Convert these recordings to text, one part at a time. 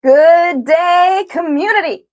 Good day, community.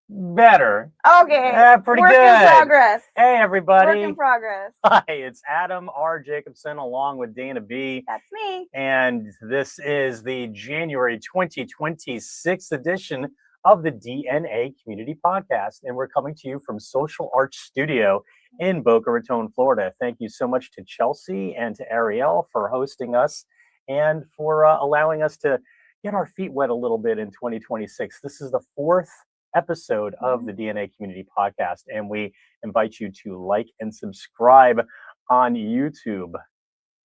Better. Okay. Pretty Work good. in progress. Hey, everybody. Work in progress. Hi, it's Adam R. Jacobson along with Dana B. That's me. And this is the January 2026 edition of the DNA Community Podcast. And we're coming to you from Social Arts Studio in Boca Raton, Florida. Thank you so much to Chelsea and to Ariel for hosting us and for allowing us to get our feet wet a little bit in 2026. This is the fourth episode of the DNA Community Podcast, and we invite you to like and subscribe on YouTube.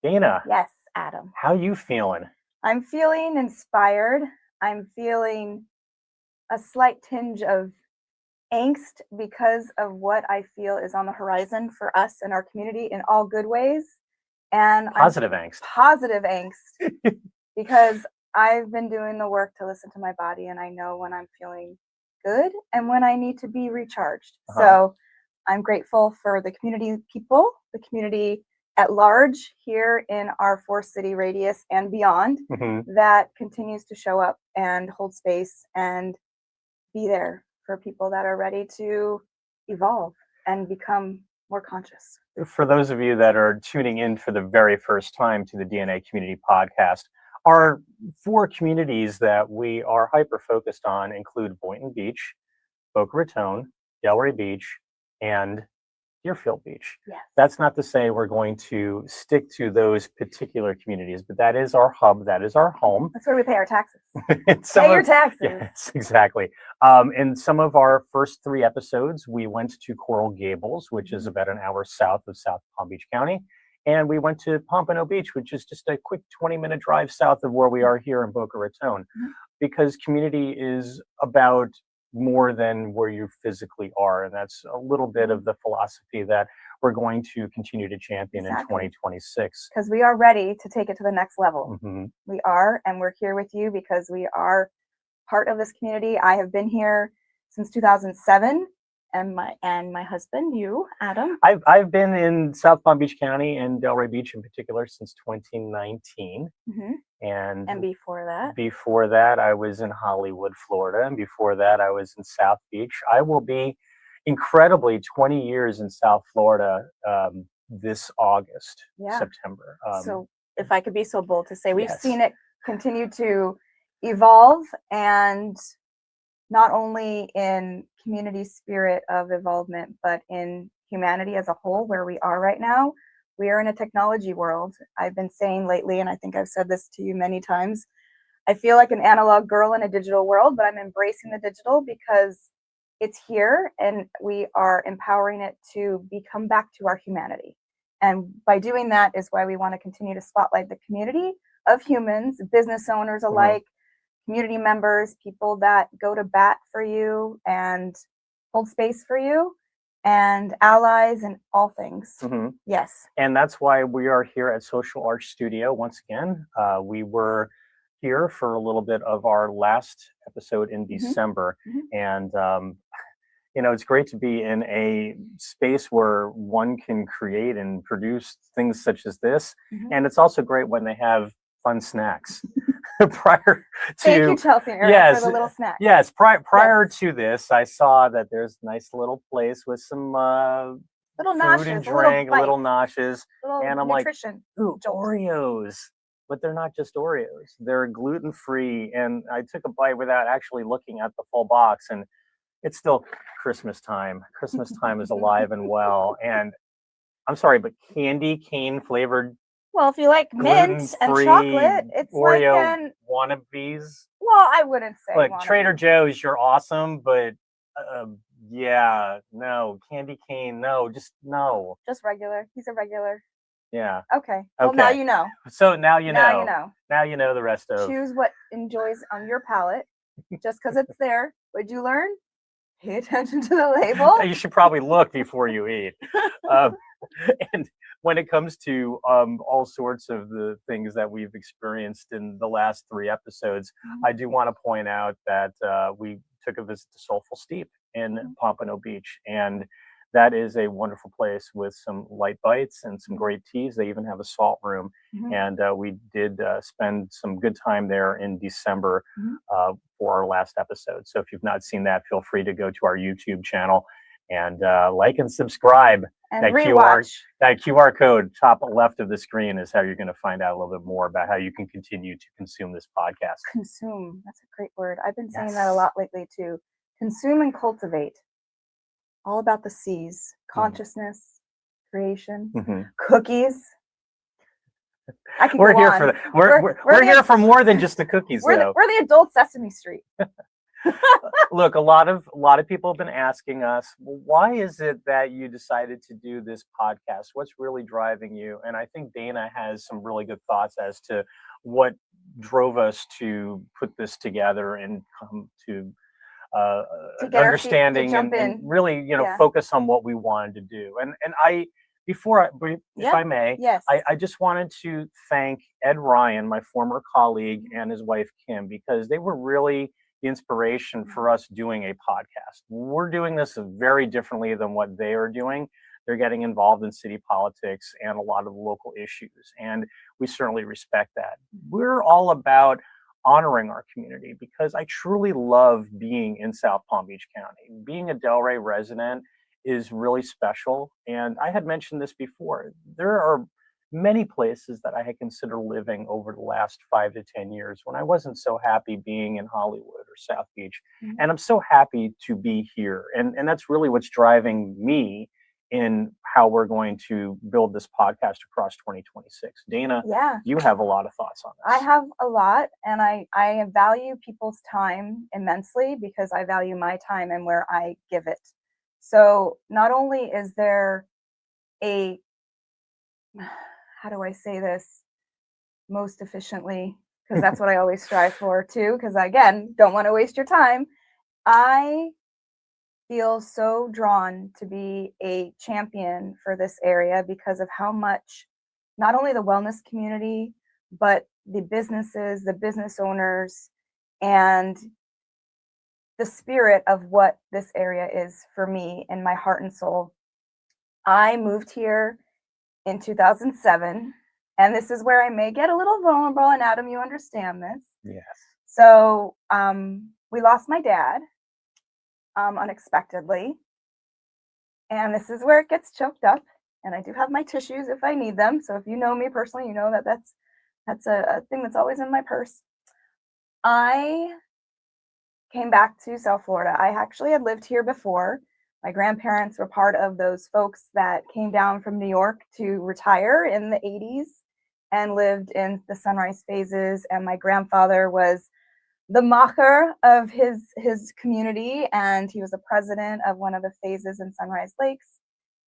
Dana. Yes, Adam. How you feeling? I'm feeling inspired. I'm feeling a slight tinge of angst because of what I feel is on the horizon for us and our community in all good ways. And Positive angst. Positive angst. Because I've been doing the work to listen to my body, and I know when I'm feeling good and when I need to be recharged. So I'm grateful for the community people, the community at large here in our 4-city radius and beyond that continues to show up and hold space and be there for people that are ready to evolve and become more conscious. For those of you that are tuning in for the very first time to the DNA Community Podcast, our 4 communities that we are hyper-focused on include Boynton Beach, Boca Raton, Delray Beach, and Deerfield Beach. Yes. That's not to say we're going to stick to those particular communities, but that is our hub, that is our home. That's where we pay our taxes. Pay your taxes. Yes, exactly. In some of our first 3 episodes, we went to Coral Gables, which is about an hour south of South Palm Beach County. And we went to Pompano Beach, which is just a quick 20-minute drive south of where we are here in Boca Raton, because community is about more than where you physically are. And that's a little bit of the philosophy that we're going to continue to champion in 2026. Because we are ready to take it to the next level. We are, and we're here with you because we are part of this community. I have been here since 2007. And my husband, you, Adam. I've been in South Palm Beach County and Delray Beach in particular since 2019. And before that, I was in Hollywood, Florida. And before that, I was in South Beach. I will be incredibly 20 years in South Florida this August, September. So if I could be so bold to say, we've seen it continue to evolve, and not only in community spirit of involvement, but in humanity as a whole, where we are right now. We are in a technology world. I've been saying lately, and I think I've said this to you many times, I feel like an analog girl in a digital world, but I'm embracing the digital because it's here and we are empowering it to become back to our humanity. And by doing that is why we want to continue to spotlight the community of humans, business owners alike, community members, people that go to bat for you and hold space for you, and allies and all things. Yes. And that's why we are here at Social Arts Studio once again. We were here for a little bit of our last episode in December. And, it's great to be in a space where one can create and produce things such as this. And it's also great when they have fun snacks. Prior to thank you, Chelsea, for the little snack. Yes, prior to this, I saw that there's a nice little place with some little food noshes, and drink, little noshes, and I'm nutrition. Like, ooh, Oreos. But they're not just Oreos; they're gluten-free. And I took a bite without actually looking at the full box, and it's still Christmas time. Christmas time is alive and well. And I'm sorry, but candy cane flavored. Well, if you like mint and chocolate, it's Oreo like wannabes. Well, I wouldn't say like wannabe. Trader Joe's, you're awesome, but no, candy cane, no, just no. Just regular. He's a regular. Yeah. Okay. Well, now you know. So now you know. Now you know. Now you know the rest of. Choose what enjoys on your palate. Just because it's there. What'd you learn? Pay attention to the label. You should probably look before you eat. And when it comes to all sorts of the things that we've experienced in the last 3 episodes, I do want to point out that we took a visit to Soulful Steep in Pompano Beach. And that is a wonderful place with some light bites and some great teas. They even have a salt room. And we did spend some good time there in December for our last episode. So if you've not seen that, feel free to go to our YouTube channel and like and subscribe. And that QR code top left of the screen is how you're going to find out a little bit more about how you can continue to consume this podcast. Consume. That's a great word. I've been saying that a lot lately too. Consume and cultivate. All about the C's. Consciousness, creation, cookies. We're here for that. We're here for more than just the cookies, though. We're the adult Sesame Street. Look, a lot of people have been asking us, well, why is it that you decided to do this podcast? What's really driving you? And I think Dana has some really good thoughts as to what drove us to put this together and come to understanding and really, focus on what we wanted to do. And I, if I may, I just wanted to thank Ed Ryan, my former colleague, and his wife Kim, because they were really the inspiration for us doing a podcast. We're doing this very differently than what they are doing. They're getting involved in city politics and a lot of local issues, and we certainly respect that. We're all about honoring our community because I truly love being in South Palm Beach County. Being a Delray resident is really special. And I had mentioned this before. There are many places that I had considered living over the last 5 to 10 years when I wasn't so happy being in Hollywood or South Beach. And I'm so happy to be here. And that's really what's driving me in how we're going to build this podcast across 2026. Dana, you have a lot of thoughts on this. I have a lot, and I value people's time immensely because I value my time and where I give it. So not only is there a, how do I say this most efficiently? Because that's what I always strive for too, because again, don't want to waste your time. I feel so drawn to be a champion for this area because of how much not only the wellness community, but the businesses, the business owners, and the spirit of what this area is for me in my heart and soul. I moved here in 2007, and this is where I may get a little vulnerable, and Adam, you understand this. Yes. So we lost my dad unexpectedly, and this is where it gets choked up, and I do have my tissues if I need them. So if you know me personally, you know that that's a thing that's always in my purse. I came back to South Florida. I actually had lived here before. My grandparents were part of those folks that came down from New York to retire in the 80s and lived in the Sunrise phases. And my grandfather was the macher of his community, and he was the president of one of the phases in Sunrise Lakes.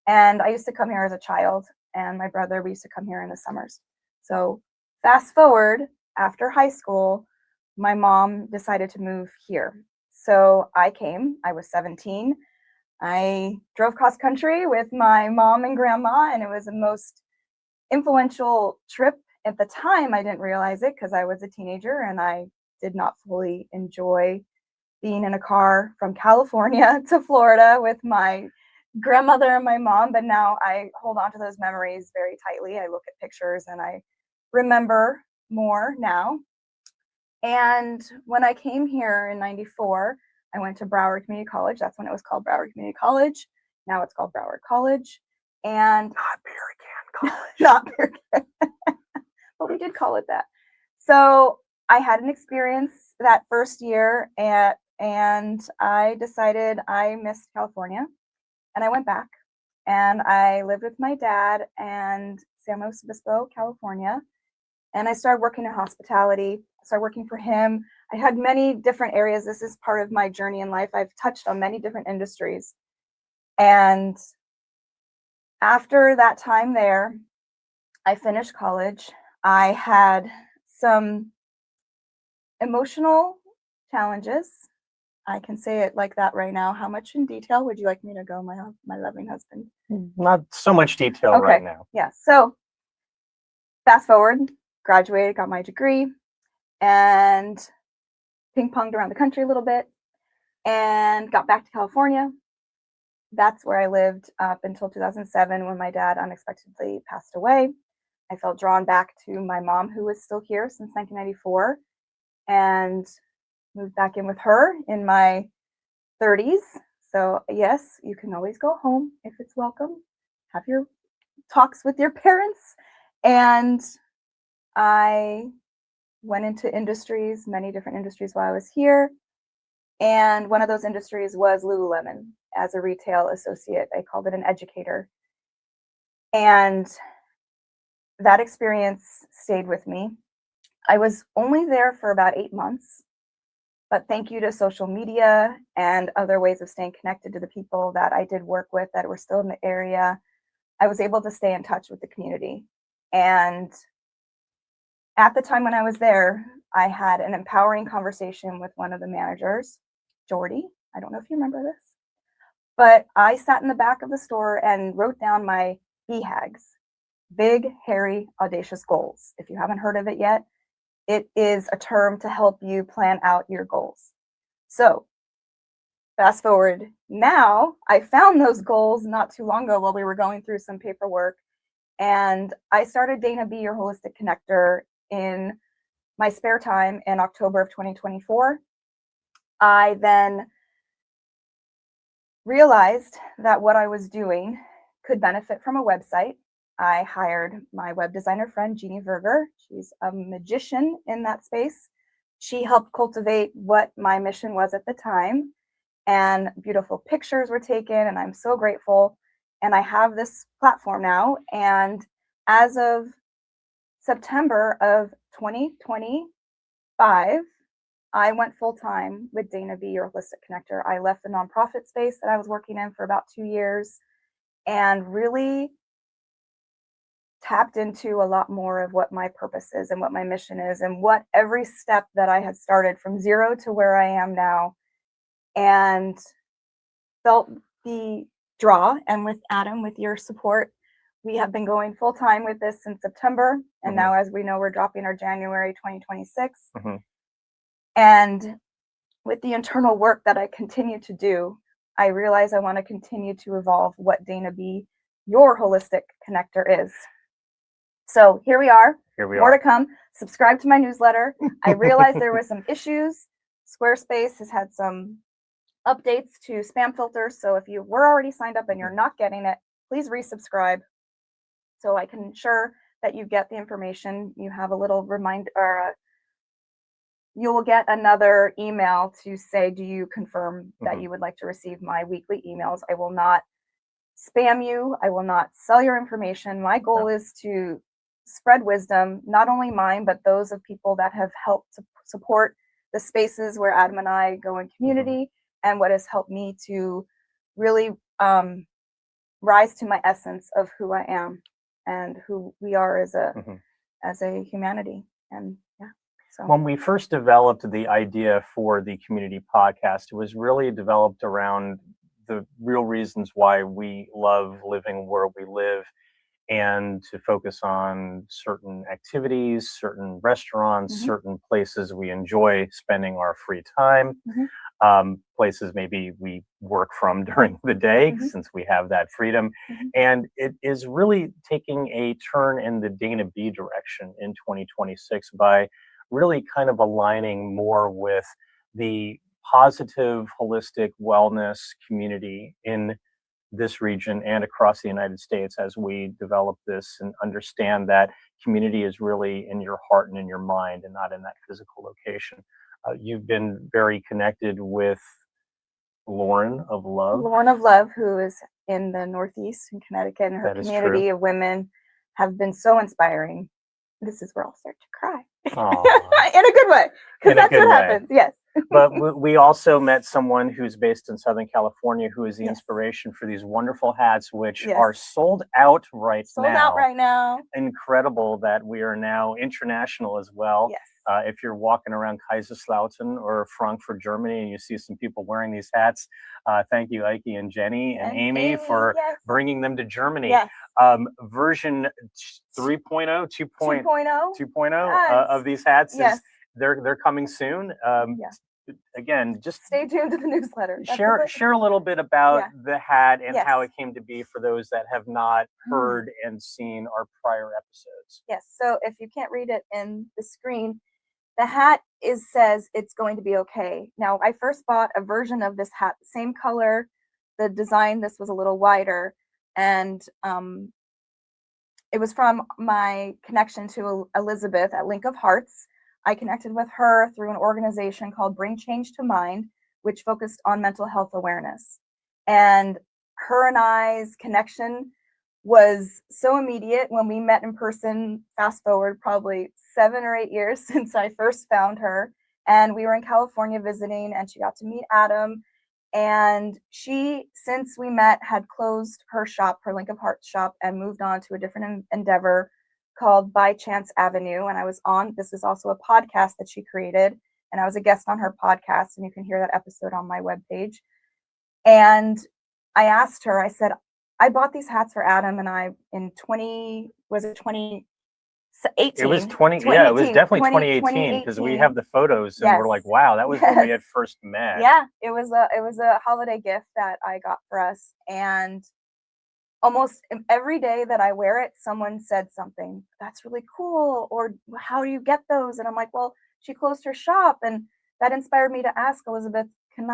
And I used to come here as a child, and my brother, we used to come here in the summers. So fast forward, after high school, my mom decided to move here. So I came, I was 17. I drove cross country with my mom and grandma, and it was the most influential trip. At the time, I didn't realize it because I was a teenager and I did not fully enjoy being in a car from California to Florida with my grandmother and my mom. But now I hold on to those memories very tightly. I look at pictures and I remember more now. And when I came here in 94, I went to Broward Community College. That's when it was called Broward Community College. Now it's called Broward College. And not Beer Can College. Not Beer Can. But we did call it that. So I had an experience that first year, and I decided I missed California. And I went back, and I lived with my dad in San Luis Obispo, California. And I started working in hospitality. I started working for him. I had many different areas. This is part of my journey in life. I've touched on many different industries. And after that time there, I finished college. I had some emotional challenges. I can say it like that right now. How much in detail would you like me to go, my loving husband? Not so much detail right now. Yeah. So fast forward, graduated, got my degree, and ping-ponged around the country a little bit, and got back to California. that's where I lived up until 2007 when my dad unexpectedly passed away. I felt drawn back to my mom, who was still here since 1994, and moved back in with her in my 30s. So, yes, you can always go home if it's welcome. Have your talks with your parents. And I went into industries, many different industries while I was here. And one of those industries was Lululemon as a retail associate. I called it an educator. And that experience stayed with me. I was only there for about 8 months, but thank you to social media and other ways of staying connected to the people that I did work with that were still in the area, I was able to stay in touch with the community. And at the time when I was there, I had an empowering conversation with one of the managers, Jordy. I don't know if you remember this, but I sat in the back of the store and wrote down my BHAGs, big, hairy, audacious goals. If you haven't heard of it yet, it is a term to help you plan out your goals. So fast forward now, I found those goals not too long ago while we were going through some paperwork, and I started Dana Be Your Holistic Connector in my spare time in October of 2024. I then realized that what I was doing could benefit from a website. I hired my web designer friend, Jeannie Verger. She's a magician in that space. She helped cultivate what my mission was at the time, and beautiful pictures were taken, and I'm so grateful. And I have this platform now, and as of September of 2025, I went full-time with Dana Be Your Holistic Connector. I left the nonprofit space that I was working in for about 2 years and really tapped into a lot more of what my purpose is and what my mission is and what every step that I had started from zero to where I am now, and felt the draw. And with Adam, with your support, we have been going full time with this since September. And now, as we know, we're dropping our January 2026. And with the internal work that I continue to do, I realize I want to continue to evolve what Dana Be Your Holistic Connector is. So here we are. More to come. Subscribe to my newsletter. I realized there were some issues. Squarespace has had some updates to spam filters. So if you were already signed up and you're not getting it, please resubscribe so I can ensure that you get the information. You have a little reminder, or you will get another email to say, do you confirm that you would like to receive my weekly emails? I will not spam you. I will not sell your information. My goal is to spread wisdom, not only mine, but those of people that have helped to support the spaces where Adam and I go in community, and what has helped me to really rise to my essence of who I am and who we are as a humanity. And yeah. So when we first developed the idea for the community podcast, it was really developed around the real reasons why we love living where we live, and to focus on certain activities, certain restaurants, certain places we enjoy spending our free time, places maybe we work from during the day, since we have that freedom. And it is really taking a turn in the Dana Be direction in 2026 by really kind of aligning more with the positive, holistic wellness community in this region and across the United States, as we develop this and understand that community is really in your heart and in your mind and not in that physical location. You've been very connected with Lauren of Love, who is in the Northeast in Connecticut, and her community of women have been so inspiring. This is where I'll start to cry. In a good way, because that's what happens. Yes. But we also met someone who's based in Southern California, who is the inspiration for these wonderful hats, which are sold out right now. Incredible that we are now international as well. Yes. If you're walking around Kaiserslautern or Frankfurt, Germany, and you see some people wearing these hats, thank you, Ike and Jenny and Amy for bringing them to Germany. Yes. Version 3.0, 2.0 2.0 of these hats, they're coming soon. again, just stay tuned to the newsletter. share a little bit about the hat and how it Yes. came to be for those that have not heard and seen our prior episodes. Yes. So if you can't read it in the screen, the hat says it's going to be okay. Now, I first bought a version of this hat, same color, the design. This was a little wider, and it was from my connection to Elizabeth at Link of Hearts. I connected with her through an organization called Bring Change to Mind, which focused on mental health awareness. And her and I's connection was so immediate when we met in person. Fast forward probably 7 or 8 years since I first found her. And we were in California visiting, and she got to meet Adam. And she, since we met, had closed her shop, her Link of Hearts shop, and moved on to a different endeavor called By Chance Avenue. And I was on, this is also a podcast that she created, and I was a guest on her podcast, and you can hear that episode on my webpage. And I asked her, I said, I bought these hats for Adam and I in 2018? It was 20, yeah, it was definitely 2018 because we have the photos and we're like, wow, that was when we had first met. Yeah, it was a holiday gift that I got for us, and almost every day that I wear it, someone said something, that's really cool, or how do you get those? And I'm like, well, she closed her shop, and that inspired me to ask Elizabeth, can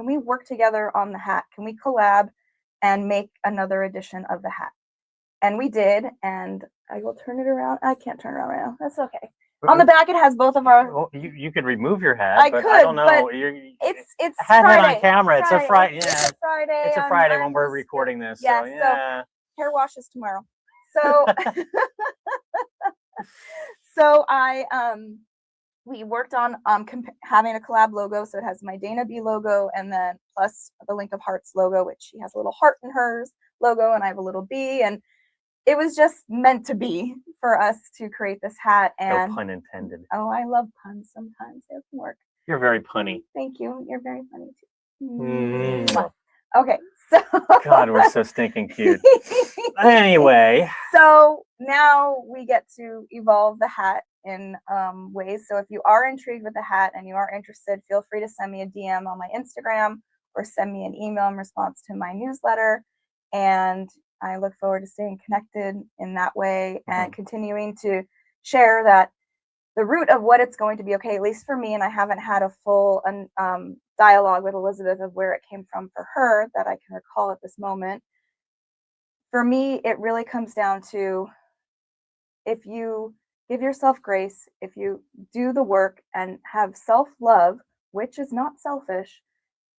we work together on the hat? Can we collab and make another edition of the hat? And we did, and I will turn it around. I can't turn it around right now. That's okay. On the back, it has both of our. Well, you could remove your hat. I but could, I don't know. but it's Friday. On camera. It's a Friday. Yeah, it's a Friday. It's a Friday when we're recording this. Yeah. So, yeah. So hair wash is tomorrow. So so we worked on having a collab logo, so it has my Dana B logo, and then plus the Link of Hearts logo, which she has a little heart in hers logo, and I have a little B, and it was just meant to be for us to create this hat. And no pun intended. Oh, I love puns. Sometimes they can work. You're very punny. Thank you. You're very funny too. Mm. Okay, so God, we're so stinking cute. Anyway, so now we get to evolve the hat in ways. So if you are intrigued with the hat and you are interested, feel free to send me a DM on my Instagram or send me an email in response to my newsletter. And I look forward to staying connected in that way and continuing to share that the root of what it's going to be okay, at least for me, and I haven't had a full dialogue with Elizabeth of where it came from for her that I can recall at this moment. For me, it really comes down to, if you give yourself grace, if you do the work and have self-love, which is not selfish,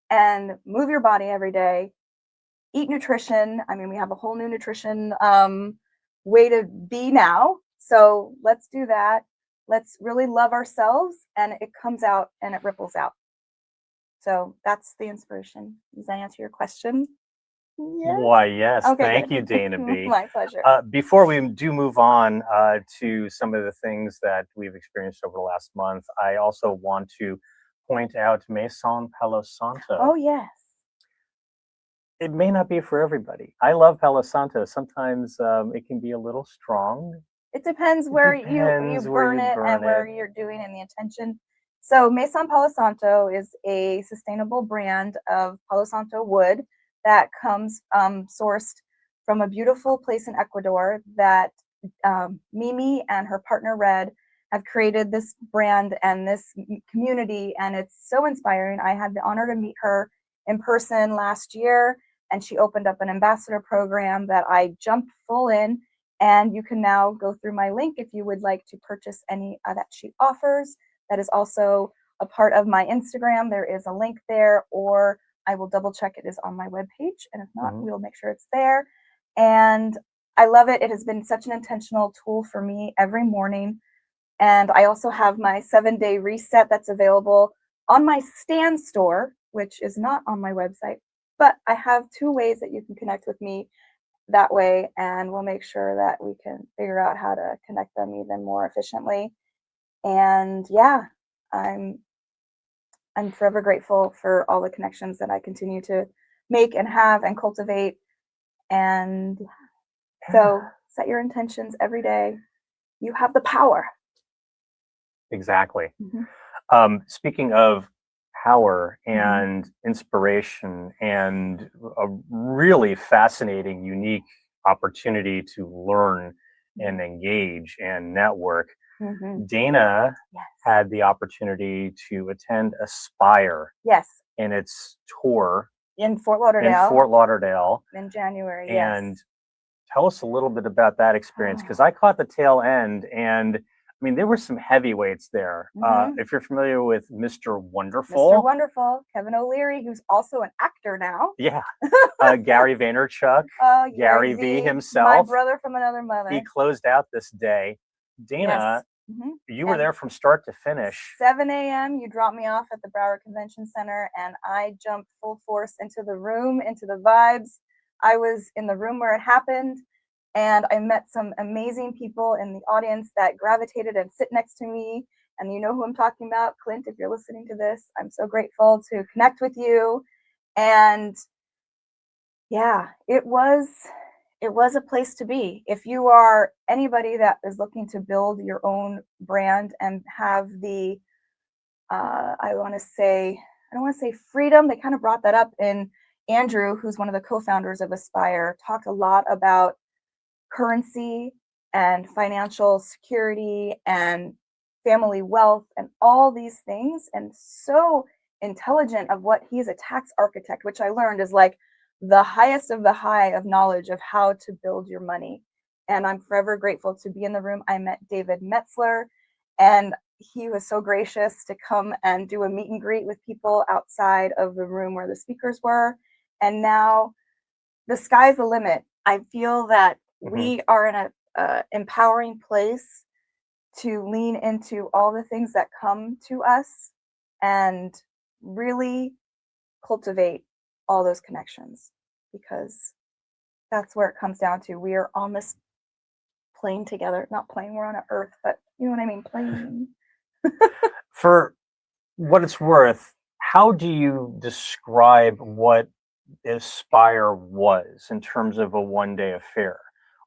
and move your body every day, eat nutrition. I mean, we have a whole new nutrition way to be now. So let's do that. Let's really love ourselves, and it comes out and it ripples out. So that's the inspiration. Does that answer your question? Yeah. Why, yes. Okay, thank you, Dana B. My pleasure. Before we do move on to some of the things that we've experienced over the last month, I also want to point out Maison Palo Santo. Oh, yes. It may not be for everybody. I love Palo Santo. Sometimes it can be a little strong. It depends where you burn it and where you're doing and the intention. So Maison Palo Santo is a sustainable brand of Palo Santo wood that comes sourced from a beautiful place in Ecuador that Mimi and her partner Red have created this brand and this community, and it's so inspiring. I had the honor to meet her in person last year, and she opened up an ambassador program that I jumped full in, and you can now go through my link if you would like to purchase any that she offers. That is also a part of my Instagram. There is a link there, or I will double check it is on my webpage, and if not, we'll make sure it's there. And I love it. It has been such an intentional tool for me every morning. And I also have my 7-day reset that's available on my Stan store, which is not on my website, but I have 2 ways that you can connect with me that way, and we'll make sure that we can figure out how to connect them even more efficiently. And yeah, I'm forever grateful for all the connections that I continue to make and have and cultivate. And so set your intentions every day. You have the power. Exactly. Speaking of power Mhm. and inspiration and a really fascinating, unique opportunity to learn and engage and network, Mhm. Dana Yes. had the opportunity to attend Aspire Yes. in its tour In Fort in Lauderdale Fort Lauderdale. in January. And Yes. tell us a little bit about that experience, because I caught the tail end, and I mean, there were some heavyweights there. Mhm. If you're familiar with Mr. Mr. Wonderful, Wonderful, Kevin O'Leary, who's also an actor now. yeah, Gary Vaynerchuk, Gary V My himself, brother from another he mother. closed out this day. Dana, Yes. Mhm. you were And there from start to finish. 7 a.m. You dropped me off at the Broward Convention Center, and I jumped full force into the room, into the vibes. I was in the room where it happened, and I met some amazing people in the audience that gravitated and sit next to me. And you know who I'm talking about, Clint, if you're listening to this. I'm so grateful to connect with you. And yeah, it was a place to be. If you are anybody that is looking to build your own brand and have the I want to say, I don't want to say freedom. They kind of brought that up in Andrew, who's one of the co-founders of Aspire, talked a lot about currency and financial security and family wealth and all these things, and so intelligent of what he's a tax architect, which I learned is like the highest of the high of knowledge of how to build your money. And I'm forever grateful to be in the room. I met David Metzler, and he was so gracious to come and do a meet and greet with people outside of the room where the speakers were. And now the sky's the limit. I feel that we are in a empowering place to lean into all the things that come to us and really cultivate all those connections, because that's where it comes down to. We are on this plane together, not plane, we're on an earth, but you know what I mean, plane. For what it's worth, how do you describe what Aspire was in terms of a one-day affair?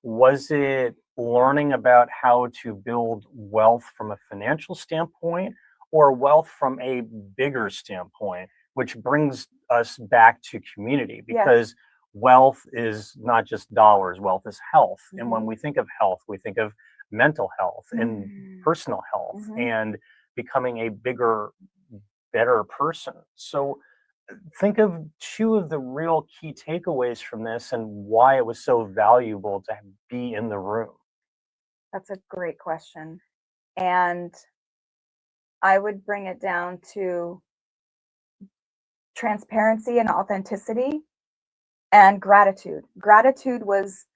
Was it learning about how to build wealth from a financial standpoint, or wealth from a bigger standpoint, which brings us back to community? Yeah. Because wealth is not just dollars, wealth is health. And when Mhm. we think of health, we think of mental health and Mhm. personal health Mhm. and becoming a bigger, better person. So think of two of the real key takeaways from this and why it was so valuable to be in the room. That's a great question. And I would bring it down to transparency and authenticity and gratitude. Gratitude was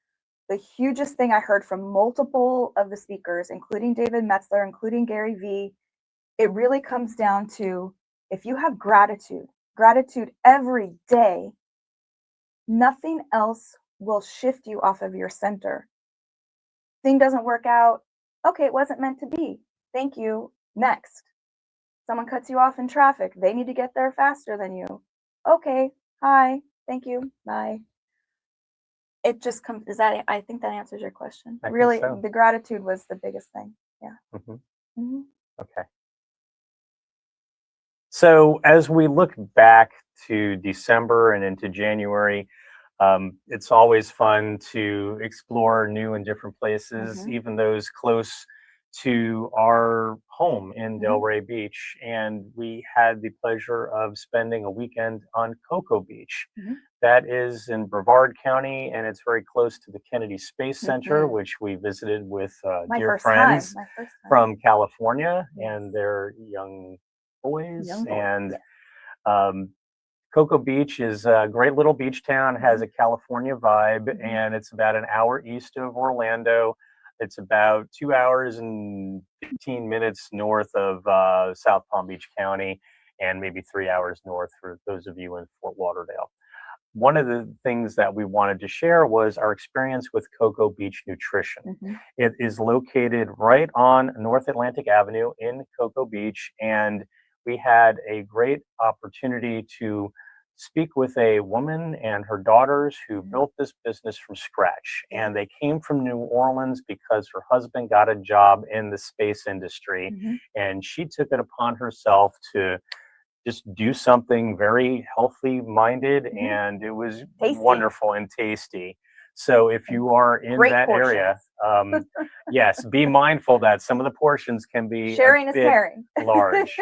the hugest thing I heard from multiple of the speakers, including David Metzler, including Gary Vee. It really comes down to, if you have gratitude every day, nothing else will shift you off of your center. Thing doesn't work out. Okay, it wasn't meant to be. Thank you. Next. Someone cuts you off in traffic. They need to get there faster than you. Okay. Hi. Thank you. Bye. It just comes, is that, I think that answers your question. I think Really, so. the gratitude was the biggest thing. Yeah. hmm Hmm. Okay. So as we look back to December and into January, it's always fun to explore new and different places, Hmm. even those close to our home in Hmm. Delray Beach. And we had the pleasure of spending a weekend on Cocoa Beach. Hmm. That is in Brevard County, and it's very close to the Kennedy Space Center, Hmm. which we visited with My dear first time. friends My first time. from California Yes. and their young boys. Young boy. And Yes. um, Cocoa Beach is a great little beach town, has a California vibe, Mhm. and it's about an hour east of Orlando. It's about 2 hours and 15 minutes north of South Palm Beach County, and maybe 3 hours north for those of you in Fort Lauderdale. One of the things that we wanted to share was our experience with Cocoa Beach Nutrition. Hmm. It is located right on North Atlantic Avenue in Cocoa Beach, and we had a great opportunity to speak with a woman and her daughters who built this business from scratch. And they came from New Orleans because her husband got a job in the space industry. And she took it upon herself to just do something very healthy minded. And it was wonderful and tasty. So if you are in that area, yes, be mindful that some of the portions can be sharing is caring. Large.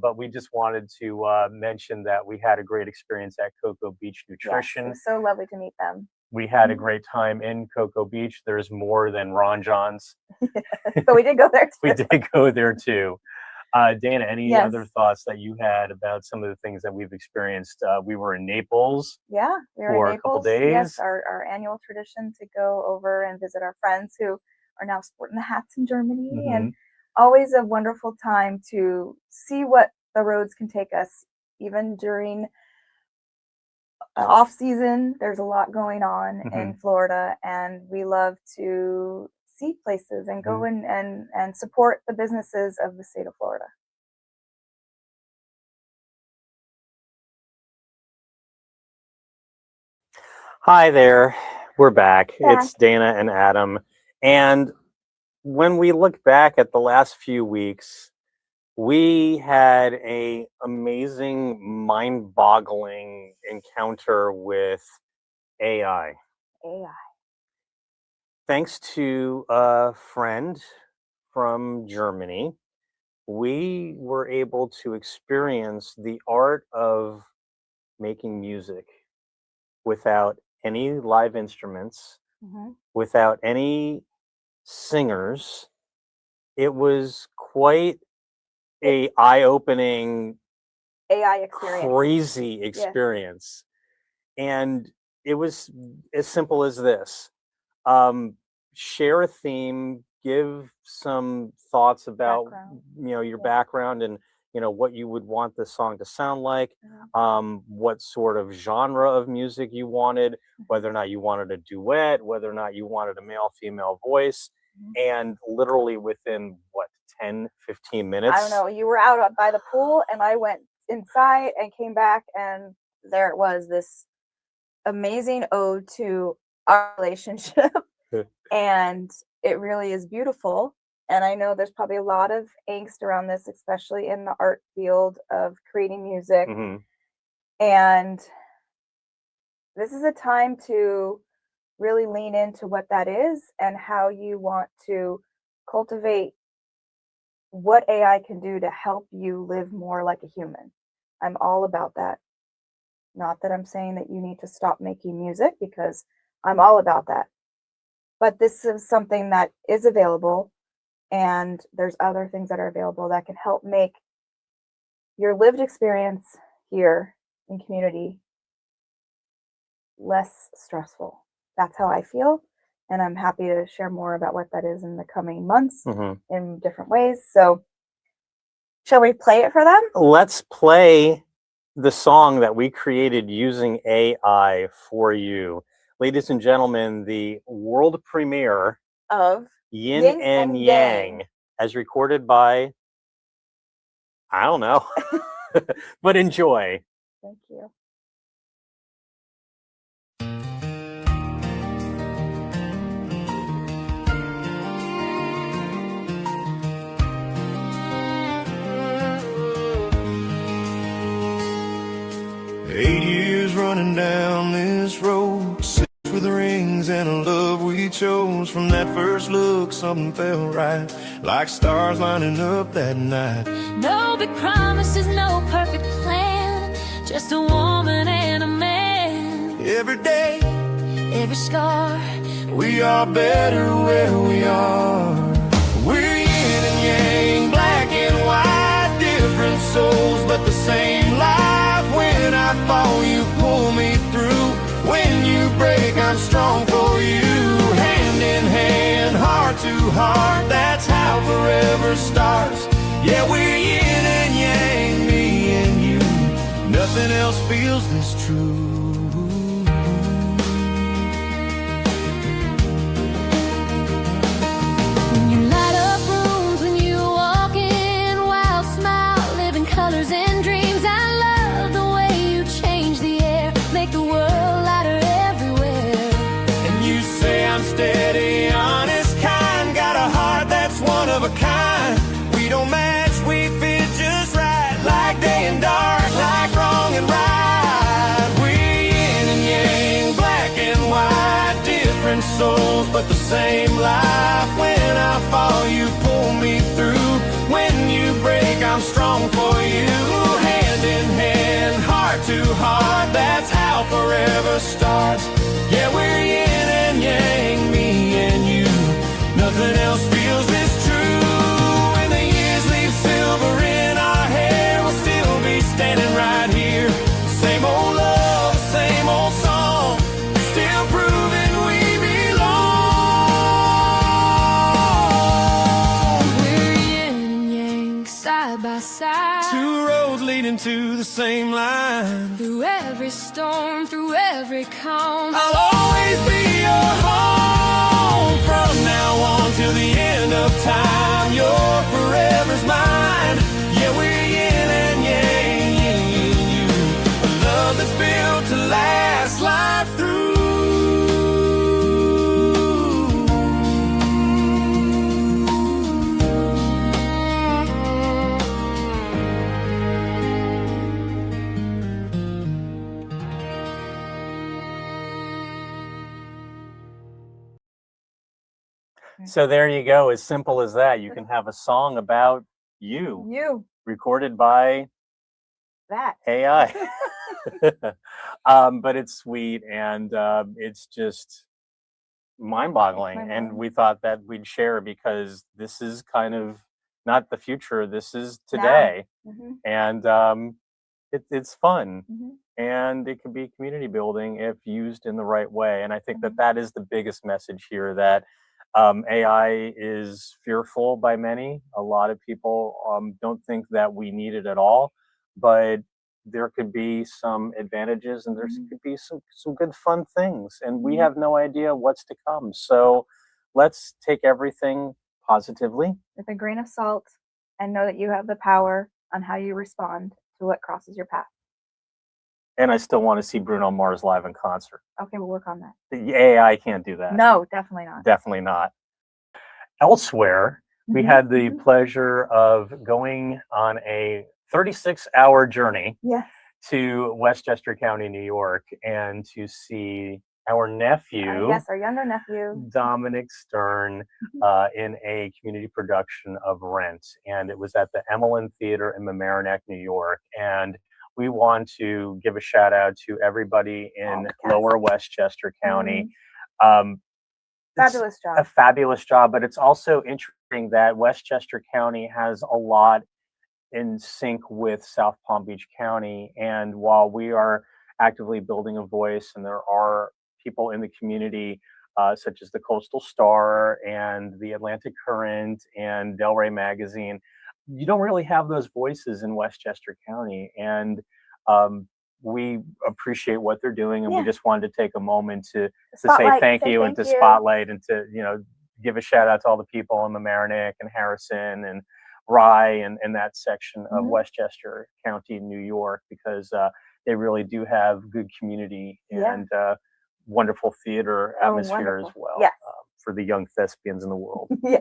But we just wanted to mention that we had a great experience at Cocoa Beach Nutrition. Yes, it was so lovely to meet them. We had a great time in Cocoa Beach. There's more than Ron John's. But we did go there too. We did go there too. Dana, any other thoughts that you had about some of the things that we've experienced? We were in Naples. Yeah, we were in Naples. A couple days. Yes, our annual tradition to go over and visit our friends who are now sporting the hats in Germany. And always a wonderful time to see what the roads can take us, even during off season. There's a lot going on in Florida, and we love to see places and go and support the businesses of the state of Florida. Hi there, we're back. It's Dana and Adam. And when we look back at the last few weeks, we had an amazing, mind-boggling encounter with AI. Thanks to a friend from Germany, we were able to experience the art of making music without any live instruments, without any singers. It was quite a eye-opening, AI experience, crazy experience. And it was as simple as this. Share a theme, give some thoughts about your background and what you would want the song to sound like, what sort of genre of music you wanted, whether or not you wanted a duet, whether or not you wanted a male-female voice. And literally within 10-15 minutes, I don't know, you were out by the pool and I went inside and came back, and there it was, this amazing ode to our relationship. And it really is beautiful. And I know there's probably a lot of angst around this, especially in the art field of creating music. And this is a time to really lean into what that is and how you want to cultivate what AI can do to help you live more like a human. I'm all about that. Not that I'm saying that you need to stop making music, because I'm all about that. But this is something that is available, and there's other things that are available that can help make your lived experience here in community less stressful. That's how I feel, and I'm happy to share more about what that is in the coming months in different ways. So shall we play it for them? Let's play the song that we created using AI for you. Ladies and gentlemen, the world premiere of Yin and Yang, as recorded by, I don't know, but enjoy. Thank you. Running down this road, 6 with rings and a love we chose. From that first look, something felt right, like stars lining up that night. No big promises, no perfect plan, just a woman and a man. Every day, every scar, we are better where we are. We're yin and yang, black and white, different souls but the same life. When I fall, you pull me through. When you break, I'm strong for you. Hand in hand, heart to heart, that's how forever starts. Yeah, we're yin and yang, me and you. Nothing else feels this true. When you light up rooms, when you walk in, wild smile, living colors and dreams. I love the way you change the but the same life. When I fall, you pull me through. When you break, I'm strong for you. Hand in hand, heart to heart, that's how forever starts. Yeah, we're yin and yang, me and you. Nothing else feels this true. When the years leave silver in our hair, we'll still be standing right here. Same old love, same old song, still proving we belong. We're yin and yang, side by side. Two roads leading to the same line. Through every storm, through every calm. I'll always be your home. From now on till the end of time, your forever's mine. Yeah, we're yin and yang, yin and you. A love that's built to last life through. So there you go. As simple as that. You can have a song about you recorded by That. AI. But it's sweet and it's just mind-boggling. And Mind-boggling. we thought that we'd share because this is kind of not the future. This is today. Mhm. And it's fun. Mhm. And it can be community building if used in the right way. And I think that Mhm. that is the biggest message here, that AI is fearful by many. A lot of people don't think that we need it at all, but there could be some advantages and there Mhm. could be some good fun things. And we Mhm. have no idea what's to come. So let's take everything positively. With a grain of salt, and know that you have the power on how you respond to what crosses your path. And I still want to see Bruno Mars live in concert. Okay, we'll work on that. The AI can't do that. No, definitely not. Definitely not. Elsewhere, we Mhm. had the Mhm. pleasure of going on a 36-hour journey Yes. to Westchester County, New York, and to see our nephew, Yes, our younger nephew. Dominic Stern, in a community production of Rent. And it was at the Emmeline Theater in Mamaroneck, New York. And we want to give a shout out to everybody in the cast. Lower Westchester County. It's Fabulous a job. fabulous job, but it's also interesting that Westchester County has a lot in sync with South Palm Beach County. And while we are actively building a voice, and there are people in the community, such as the Coastal Star and the Atlantic Current and Delray Magazine, you don't really have those voices in Westchester County. And we appreciate what they're doing, and we Yeah. just wanted to take a moment to say Spotlight, thank say you and thank to you. spotlight and to give a shout out to all the people in Mamaroneck and Harrison and Rye and that section of Mhm. Westchester County, New York, because they really do have good community Yeah. and wonderful theater Oh, atmosphere as wonderful. well, Yes. for the young thespians in the world. Yeah.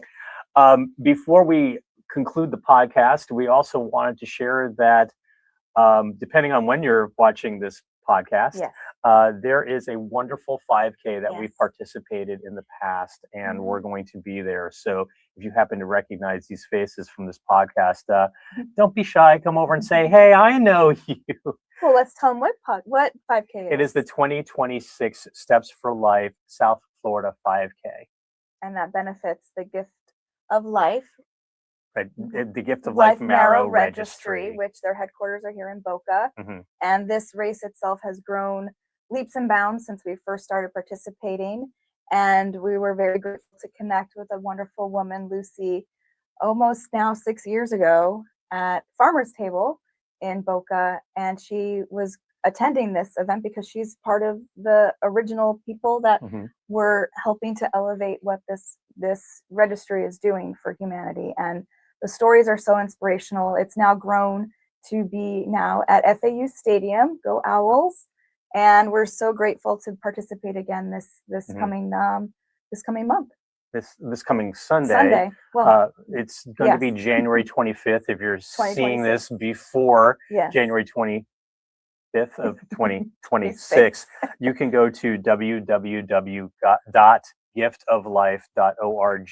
Before we conclude the podcast, we also wanted to share that depending on when you're watching this podcast, Yes. there is a wonderful 5K that we've Yes. participated in the past, and Mhm. we're going to be there. So if you happen to recognize these faces from this podcast, don't be shy. Come over and say, "Hey, I know you." Well, let's tell them what 5K is. It is the 2026 Steps for Life South Florida 5K. And that benefits the Gift of Life. Right? The Gift of Life Marrow Registry. Which their headquarters are here in Boca. Mhm. And this race itself has grown leaps and bounds since we first started participating. And we were very grateful to connect with a wonderful woman, Lucy, almost now 6 years ago at Farmer's Table in Boca. And she was attending this event because she's part of the original people that Mhm. were helping to elevate what this registry is doing for humanity. And the stories are so inspirational. It's now grown to be now at FAU Stadium. Go Owls! And we're so grateful to participate again this Mhm. coming month. This coming Sunday. Sunday. Well, It's going to be yes. January 25th. If you're seeing 2026. this before Yes. January 25th of 2026, you can go to www.givelife.org giftoflife.org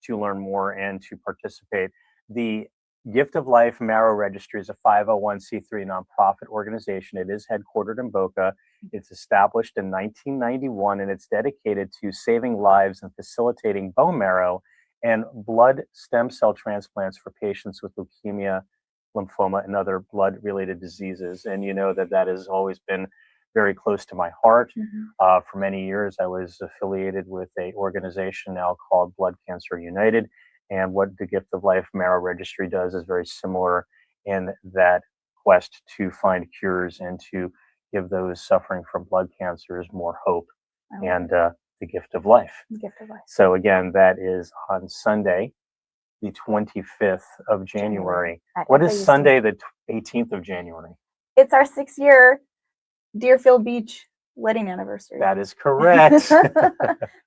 to learn more and to participate. The Gift of Life Marrow Registry is a 501c3 nonprofit organization. It is headquartered in Boca. It's established in 1991, and it's dedicated to saving lives and facilitating bone marrow and blood stem cell transplants for patients with leukemia, lymphoma, and other blood-related diseases. And you know that that has always been very close to my heart. For many years, I was affiliated with an organization now called Blood Cancer United. And what the Gift of Life Marrow Registry does is very similar in that quest to find cures and to give those suffering from blood cancers more hope and the gift of life. Gift of life. So again, that is on Sunday, the 25th of January. What is Sunday, the 18th of January? It's our 6-year Deerfield Beach wedding anniversary. That is correct. So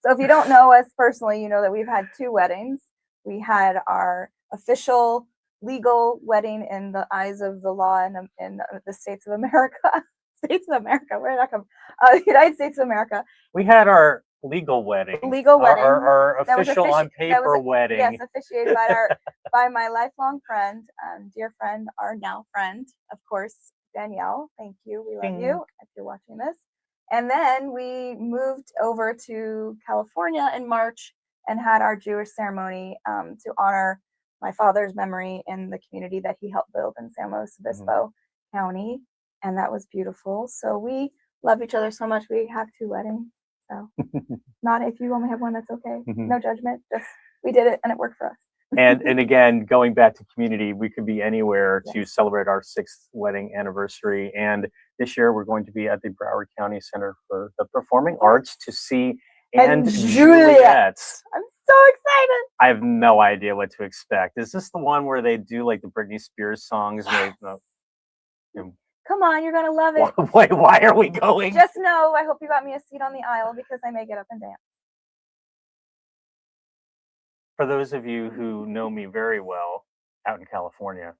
if you don't know us personally, you know that we've had 2 weddings. We had our official legal wedding in the eyes of the law in the States of America. States of America, where did that come? United States of America. We had our legal wedding. Legal wedding. Our official on paper wedding. Yes, officiated by my lifelong friend, dear friend, our now friend, of course, Danielle. Thank you. We love you if you're watching this. And then we moved over to California in March and had our Jewish ceremony to honor my father's memory in the community that he helped build in San Luis Obispo County. And that was beautiful. So we love each other so much. We have 2 weddings. So not if you only have one, that's okay. No judgment. Just we did it and it worked for us. and again, going back to community, we could be anywhere to celebrate our 6th wedding anniversary. And this year we're going to be at the Broward County Center for the Performing Arts to see and Juliet. I'm so excited. I have no idea what to expect. Is this the one where they do like the Britney Spears songs? Come on, you're gonna love it. Wait, why are we going? Just know, I hope you got me a seat on the aisle because I may get up and dance. For those of you who know me very well out in California,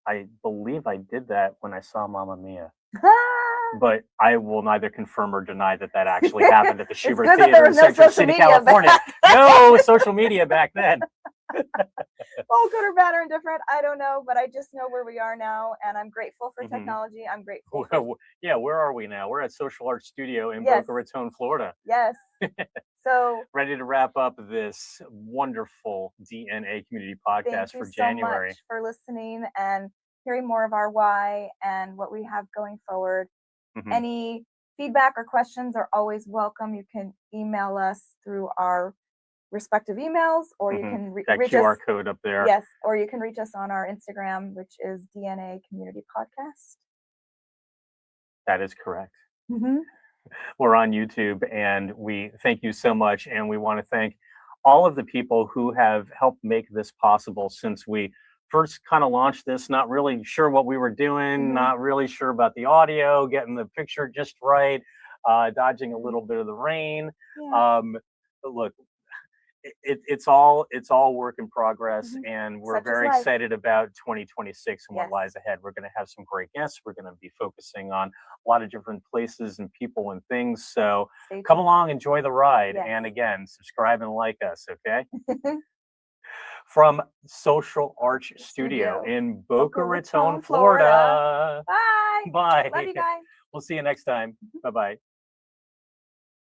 I believe I did that when I saw Mamma Mia. But I will neither confirm or deny that that actually happened at the Schubert Theater in Central City, California. No social media back then. Oh, good or bad or indifferent, I don't know, but I just know where we are now, and I'm grateful for technology. I'm grateful. Yeah, where are we now? We're at Social Arts Studio in Boca Raton, Florida. Yes. So ready to wrap up this wonderful DNA community podcast for January. Thank you so much for listening and hearing more of our why and what we have going forward. Any feedback or questions are always welcome. You can email us through our respective emails, or you can reach us. That QR code up there. Yes, or you can reach us on our Instagram, which is DNA Community Podcast. That is correct. We're on YouTube, and we thank you so much. And we want to thank all of the people who have helped make this possible since we first kind of launched this, not really sure what we were doing, not really sure about the audio, getting the picture just right, dodging a little bit of the rain. But look, it's all work in progress, and we're very excited about 2026 and what lies ahead. We're going to have some great guests. We're going to be focusing on a lot of different places and people and things. So come along, enjoy the ride, and again, subscribe and like us, okay? From Social Arts Studio in Boca Raton, Florida. Bye. Bye. Love you guys. We'll see you next time. Bye-bye.